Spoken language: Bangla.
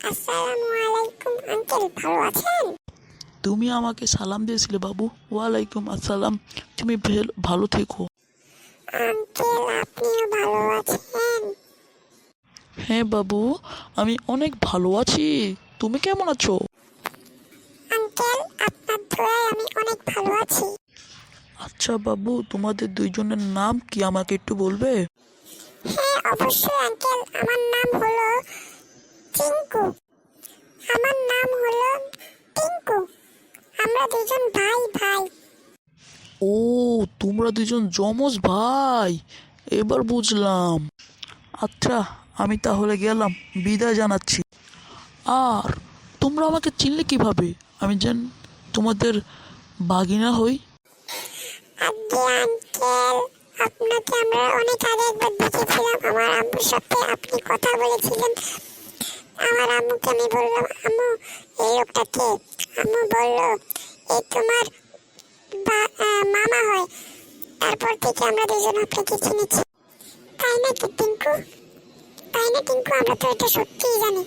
আসসালামু আলাইকুম আঙ্কেল, ভালো আছেন? তুমি আমাকে সালাম দিয়েছিলে বাবু। ওয়ালাইকুম আসসালাম। তুমি ভালো থেকো। আঙ্কেল, আপনিও ভালো আছেন? হ্যাঁ বাবু, আমি অনেক ভালো আছি। তুমি কেমন আছো? আঙ্কেল, আপনার দোয়ায় আমি অনেক ভালো আছি। আচ্ছা বাবু, তোমাদের দুইজনের নাম কি আমাকে একটু বলবে? হ্যাঁ, অবশ্যই আঙ্কেল। আমার নাম হলো টিঙ্কু। আমার নাম হলো টিঙ্কু। আমরা দুজন ভাই ভাই। ও, তোমরা দুজন যমজ ভাই। এবার বুঝলাম। আচ্ছা, আমি তাহলে গেলাম, বিদায় জানাচ্ছি। আর তোমরা আমাকে চিনলে কিভাবে? আমি যেন তোমাদের বাগিনা হই। আগে আঙ্কেল, আপনাকে আমরা অনেক আগে একবার দেখেছিলাম। আমার আম্মুর সাথে আপনি কথা বলেছিলেন। আমার আম্মুকে আমি বললাম, আম্মু এই লোকটা কে? আম্মু বলল, এই তোমার মামা হয়। তারপর থেকে আমরা দুজন আপনাকে চিনেছি। তাই নাকি টিঙ্কু? তাই না টিঙ্কু? আমরা তো এটা সত্যিই জানি।